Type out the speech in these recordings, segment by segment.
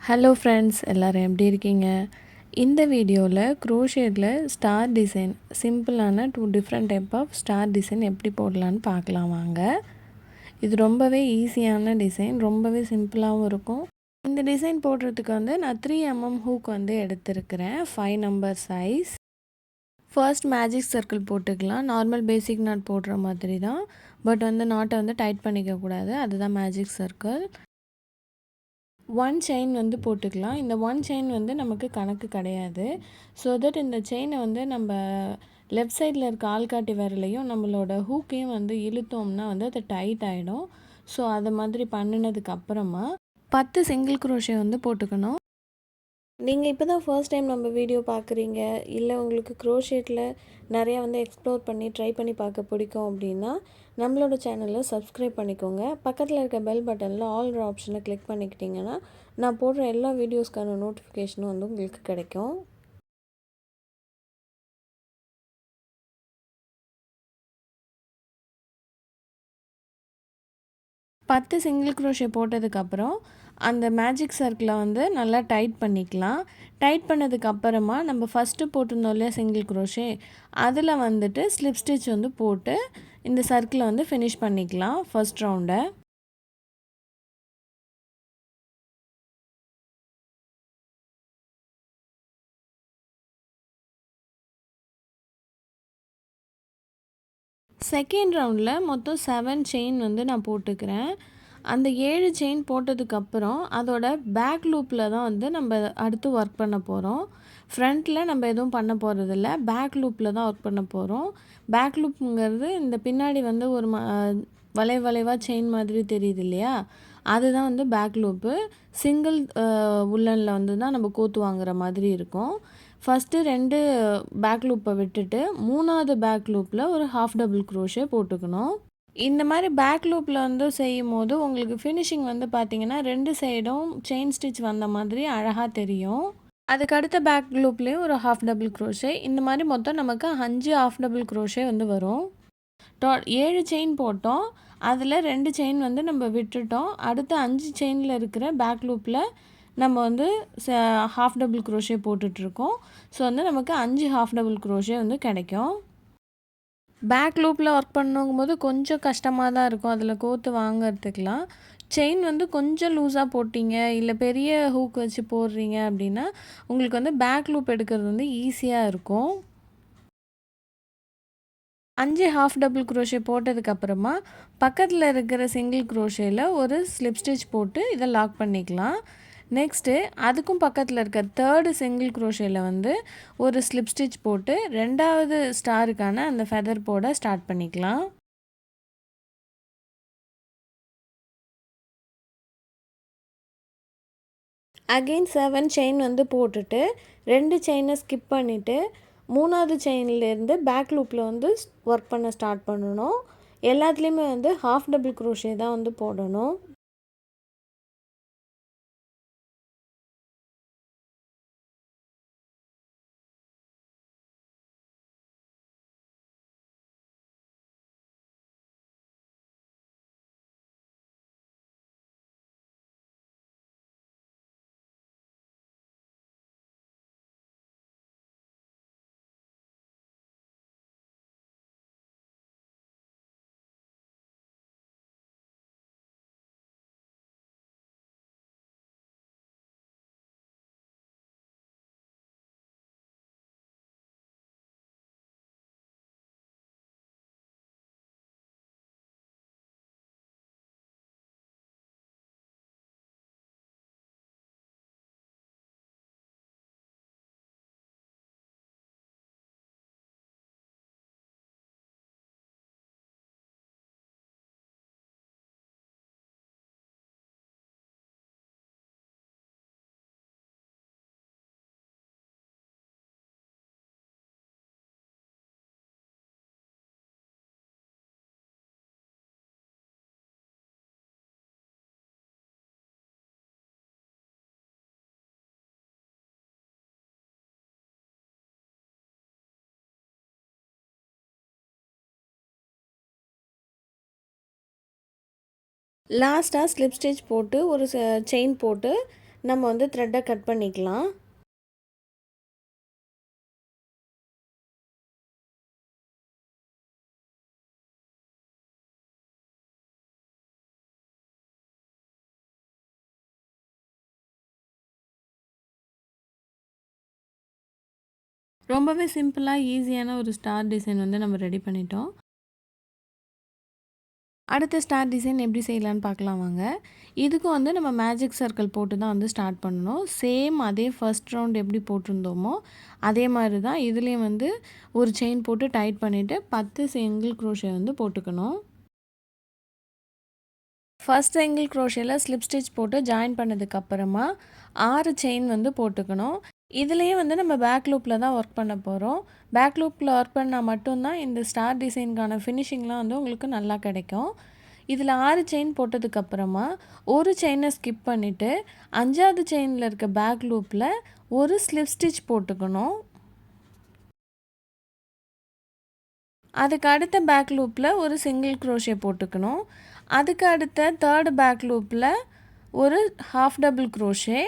Hello friends, எல்லோரும் எப்படி இருக்கீங்க? இந்த வீடியோவில் க்ரோஷேட்டில் ஸ்டார் டிசைன், சிம்பிளான 2 different type of star design எப்படி போடலான்னு பார்க்கலாம் வாங்க. இது ரொம்பவே ஈஸியான டிசைன், ரொம்பவே சிம்பிளாகவும் இருக்கும். இந்த டிசைன் போடுறதுக்கு நான் 3mm ஹூக் எடுத்திருக்கிறேன், 5 number size. First magic circle போட்டுக்கலாம். நார்மல் பேசிக் நாட் போடுற மாதிரி தான், பட் நாட்டை டைட் பண்ணிக்கக்கூடாது, அதுதான் மேஜிக் சர்க்கிள். 1 செயின் போட்டுக்கலாம். இந்த 1 செயின் நமக்கு கணக்கு கிடையாது. ஸோ தட் இந்த செயினை நம்ம லெஃப்ட் சைடில் இருக்க ஆள்காட்டி விரலையும் நம்மளோட ஹூக்கையும் இழுத்தோம்னா அது டைட் ஆகிடும். ஸோ அதை மாதிரி பண்ணினதுக்கப்புறமா 10 சிங்கிள் குரோஷே போட்டுக்கணும். நீங்கள் இப்போ தான் ஃபர்ஸ்ட் டைம் நம்ம வீடியோ பார்க்குறீங்க, இல்லை உங்களுக்கு க்ரோஷேட்டில் நிறையா எக்ஸ்ப்ளோர் பண்ணி ட்ரை பண்ணி பார்க்க பிடிக்கும் அப்படின்னா நம்மளோட சேனலை சப்ஸ்கிரைப் பண்ணிக்கோங்க. பக்கத்தில் இருக்க பெல் பட்டனில் ஆல் ஆப்ஷனை கிளிக் பண்ணிக்கிட்டிங்கன்னா நான் போடுற எல்லா வீடியோஸ்க்கான நோட்டிஃபிகேஷனும் உங்களுக்கு கிடைக்கும். பத்து சிங்கிள் குரோஷே போட்டதுக்கப்புறம் அந்த மேஜிக் சர்க்கிளை நல்லா டைட் பண்ணிக்கலாம். டைட் பண்ணதுக்கப்புறமா நம்ம ஃபஸ்ட்டு போட்டிருந்தோம் இல்லையா சிங்கிள் குரோஷே, அதில் ஸ்லிப் ஸ்டிச் போட்டு இந்த சர்க்கிளை ஃபினிஷ் பண்ணிக்கலாம் ஃபர்ஸ்ட் ரவுண்டை. செகண்ட் ரவுண்டில் மொத்தம் 7 செயின் நான் போட்டுக்கிறேன். அந்த 7 செயின் போட்டதுக்கப்புறம் அதோட பேக் லூப்பில் தான் நம்ம அடுத்து ஒர்க் பண்ண போகிறோம். ஃப்ரண்ட்டில் நம்ம எதுவும் பண்ண போகிறதில்ல, பேக் லூப்பில் தான் ஒர்க் பண்ண போகிறோம். பேக் லூப்புங்கிறது இந்த பின்னாடி ஒரு வளைவாக செயின் மாதிரி தெரியுது இல்லையா, அதுதான் பேக் லூப்பு. சிங்கிள் உள்ளனில் தான் நம்ம கோத்து வாங்குற மாதிரி இருக்கும். ஃபஸ்ட்டு 2 பேக் லூப்பை விட்டுட்டு 3வது பேக் லூப்பில் ஒரு ஹாஃப் டபுள் க்ரோஷே போட்டுக்கணும். இந்த மாதிரி பேக் லூப்பில் செய்யும் போது உங்களுக்கு ஃபினிஷிங் பார்த்திங்கன்னா 2 சைடும் செயின் ஸ்டிச் வந்த மாதிரி அழகாக தெரியும். அதுக்கு அடுத்த பேக் லூப்லேயும் ஒரு ஹாஃப் டபுள் க்ரோஷே, இந்த மாதிரி மொத்தம் நமக்கு 5 ஹாஃப் டபுள் க்ரோஷே வரும். 7 செயின் போட்டோம், அதில் 2 செயின் நம்ம விட்டுட்டோம். அடுத்த 5 செயினில் இருக்கிற பேக் லூப்பில் நம்ம ஹாஃப் டபுள் க்ரோஷே போட்டுட்ருக்கோம். ஸோ நமக்கு 5 ஹாஃப் டபுள் க்ரோஷே கிடைக்கும். பேக் லூப்பில் ஒர்க் பண்ணும்போது கொஞ்சம் கஷ்டமாக தான் இருக்கும் அதில் கோத்து வாங்கிறதுக்கெலாம். செயின் கொஞ்சம் லூஸாக போட்டிங்க, இல்லை பெரிய ஹூக் வச்சு போடுறீங்க அப்படின்னா உங்களுக்கு பேக் லூப் எடுக்கிறது ஈஸியாக இருக்கும். 5 ஹாஃப் டபுள் க்ரோஷே போட்டதுக்கப்புறமா பக்கத்தில் இருக்கிற சிங்கிள் க்ரோஷேயில் ஒரு ஸ்லிப் ஸ்டிச் போட்டு இதை லாக் பண்ணிக்கலாம். நெக்ஸ்ட்டு அதுக்கும் பக்கத்தில் இருக்க 3rd சிங்கிள் க்ரோஷேயில் ஒரு ஸ்லிப் ஸ்டிச் போட்டு 2வது ஸ்டாருக்கான அந்த ஃபெதர் போட ஸ்டார்ட் பண்ணிக்கலாம். அகெயின் 7 செயின் போட்டுட்டு 2 செயினை ஸ்கிப் பண்ணிவிட்டு 3வது செயின்லேருந்து பேக் லூப்பில் ஒர்க் பண்ண ஸ்டார்ட் பண்ணணும். எல்லாத்துலேயுமே ஹாஃப் டபுள் க்ரோஷே தான் போடணும். லாஸ்ட்டாக ஸ்லிப் ஸ்டிச் போட்டு ஒரு செயின் போட்டு நம்ம வந்து த்ரெட்டை கட் பண்ணிக்கலாம். ரொம்பவே சிம்பிளாக ஈஸியான ஒரு ஸ்டார் டிசைன் வந்து நம்ம ரெடி பண்ணிட்டோம். அடுத்த ஸ்டார் டிசைன் எப்படி செய்யலான்னு பார்க்கலாம் வாங்க. இதுக்கும் வந்து நம்ம மேஜிக் சர்க்கிள் போட்டு தான் வந்து ஸ்டார்ட் பண்ணணும். சேம் அதே ஃபர்ஸ்ட் ரவுண்ட் எப்படி போட்டிருந்தோமோ அதே மாதிரி தான் இதுலேயும் வந்து ஒரு செயின் போட்டு டைட் பண்ணிவிட்டு 10 சிங்கிள் க்ரோஷே வந்து போட்டுக்கணும். ஃபர்ஸ்ட் சிங்கிள் க்ரோஷேயில் ஸ்லிப் ஸ்டிச் போட்டு ஜாயின் பண்ணதுக்கப்புறமா 6 செயின் வந்து போட்டுக்கணும். இதுலேயே வந்து நம்ம பேக் லூப்பில் தான் ஒர்க் பண்ண போகிறோம். பேக் லூப்பில் ஒர்க் பண்ணால் மட்டும்தான் இந்த ஸ்டார் டிசைனுக்கான ஃபினிஷிங்லாம் வந்து உங்களுக்கு நல்லா கிடைக்கும். இதில் 6 செயின் போட்டதுக்கப்புறமா ஒரு செயினை ஸ்கிப் பண்ணிவிட்டு 5வது செயினில் இருக்க பேக் லூப்பில் ஒரு ஸ்லிப் ஸ்டிச் போட்டுக்கணும். அதுக்கு அடுத்த பேக் லூப்பில் ஒரு சிங்கிள் க்ரோஷே போட்டுக்கணும். அதுக்கு அடுத்த 3rd பேக் லூப்பில் ஒரு ஹாஃப் டபுள் க்ரோஷே.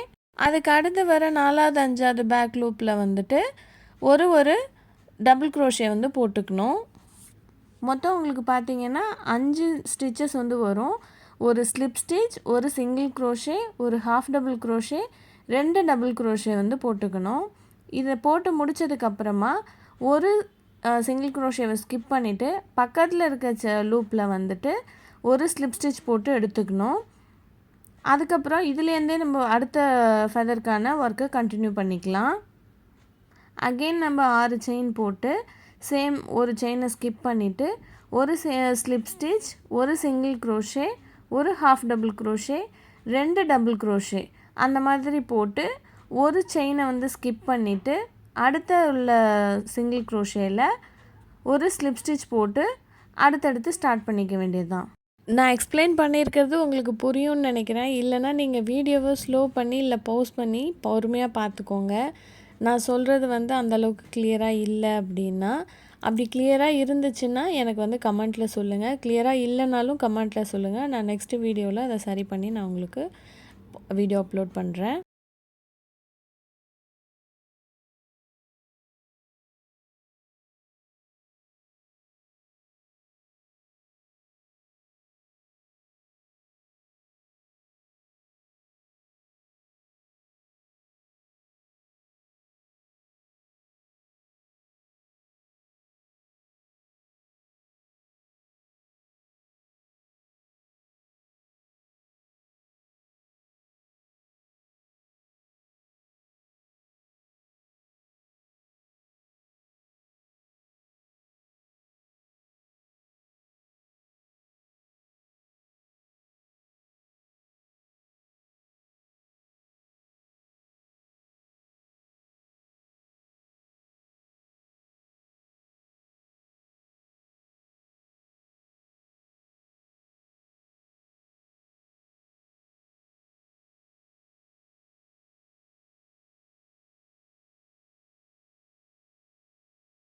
அதுக்கு அடுத்து வர 4வது 5வது பேக் லூப்பில் வந்துட்டு ஒரு டபுள் க்ரோஷே வந்து போட்டுக்கணும். மொத்தம் உங்களுக்கு பார்த்தீங்கன்னா 5 ஸ்டிச்சஸ் வந்து வரும். ஒரு ஸ்லிப் ஸ்டிச், ஒரு சிங்கிள் க்ரோஷே, ஒரு half double crochet, 2 double crochet வந்து போட்டுக்கணும். இதை போட்டு முடித்ததுக்கப்புறமா ஒரு சிங்கிள் க்ரோஷேவை ஸ்கிப் பண்ணிவிட்டு பக்கத்தில் இருக்க லூப்பில் வந்துட்டு ஒரு ஸ்லிப் ஸ்டிச் போட்டு எடுத்துக்கணும். அதுக்கப்புறம் இதுலேருந்தே நம்ம அடுத்த ஃபெதருக்கான ஒர்க்கை கண்டினியூ பண்ணிக்கலாம். அகெயின் நம்ம 6 செயின் போட்டு சேம் ஒரு செயினை ஸ்கிப் பண்ணிவிட்டு ஒரு ஸ்லிப் ஸ்டிச், ஒரு சிங்கிள் க்ரோஷே, ஒரு half double crochet, 2 double crochet அந்த மாதிரி போட்டு ஒரு செயினை வந்து ஸ்கிப் பண்ணிவிட்டு அடுத்த உள்ள சிங்கிள் க்ரோஷேயில் ஒரு ஸ்லிப் ஸ்டிச் போட்டு அடுத்தடுத்து ஸ்டார்ட் பண்ணிக்க வேண்டியது தான். நான் எக்ஸ்பிளைன் பண்ணியிருக்கிறது உங்களுக்கு புரியும்னு நினைக்கிறேன். இல்லைனா நீங்கள் வீடியோவை ஸ்லோ பண்ணி இல்லை பவுஸ் பண்ணி பொறுமையாக பார்த்துக்கோங்க. நான் சொல்கிறது வந்து அந்தளவுக்கு கிளியராக இல்லை அப்படின்னா, அப்படி கிளியராக இருந்துச்சுன்னா எனக்கு வந்து கமெண்ட்டில் சொல்லுங்கள். கிளியராக இல்லைனாலும் கமெண்ட்டில் சொல்லுங்கள். நான் நெக்ஸ்ட்டு வீடியோவில் அதை சரி பண்ணி நான் உங்களுக்கு வீடியோ அப்லோட் பண்ணுறேன்.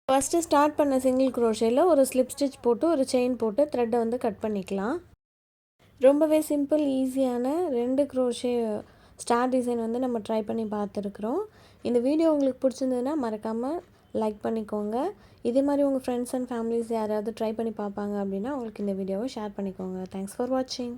ஃபஸ்ட்டு ஸ்டார்ட் பண்ண சிங்கிள் க்ரோஷேயில் ஒரு ஸ்லிப் ஸ்டிச் போட்டு ஒரு செயின் போட்டு த்ரெட்டை வந்து கட் பண்ணிக்கலாம். ரொம்பவே சிம்பிள் ஈஸியான 2 க்ரோஷே ஸ்டார் டிசைன் வந்து நம்ம ட்ரை பண்ணி பார்த்துருக்குறோம். இந்த வீடியோ உங்களுக்கு பிடிச்சிருந்ததுன்னா மறக்காமல் லைக் பண்ணிக்கோங்க. இதே மாதிரி உங்கள் ஃப்ரெண்ட்ஸ் அண்ட் ஃபேமிலிஸ் யாராவது ட்ரை பண்ணி பார்ப்பாங்க அப்படின்னா அவங்களுக்கு இந்த வீடியோவை ஷேர் பண்ணிக்கோங்க. தேங்க்ஸ் ஃபார் வாட்சிங்.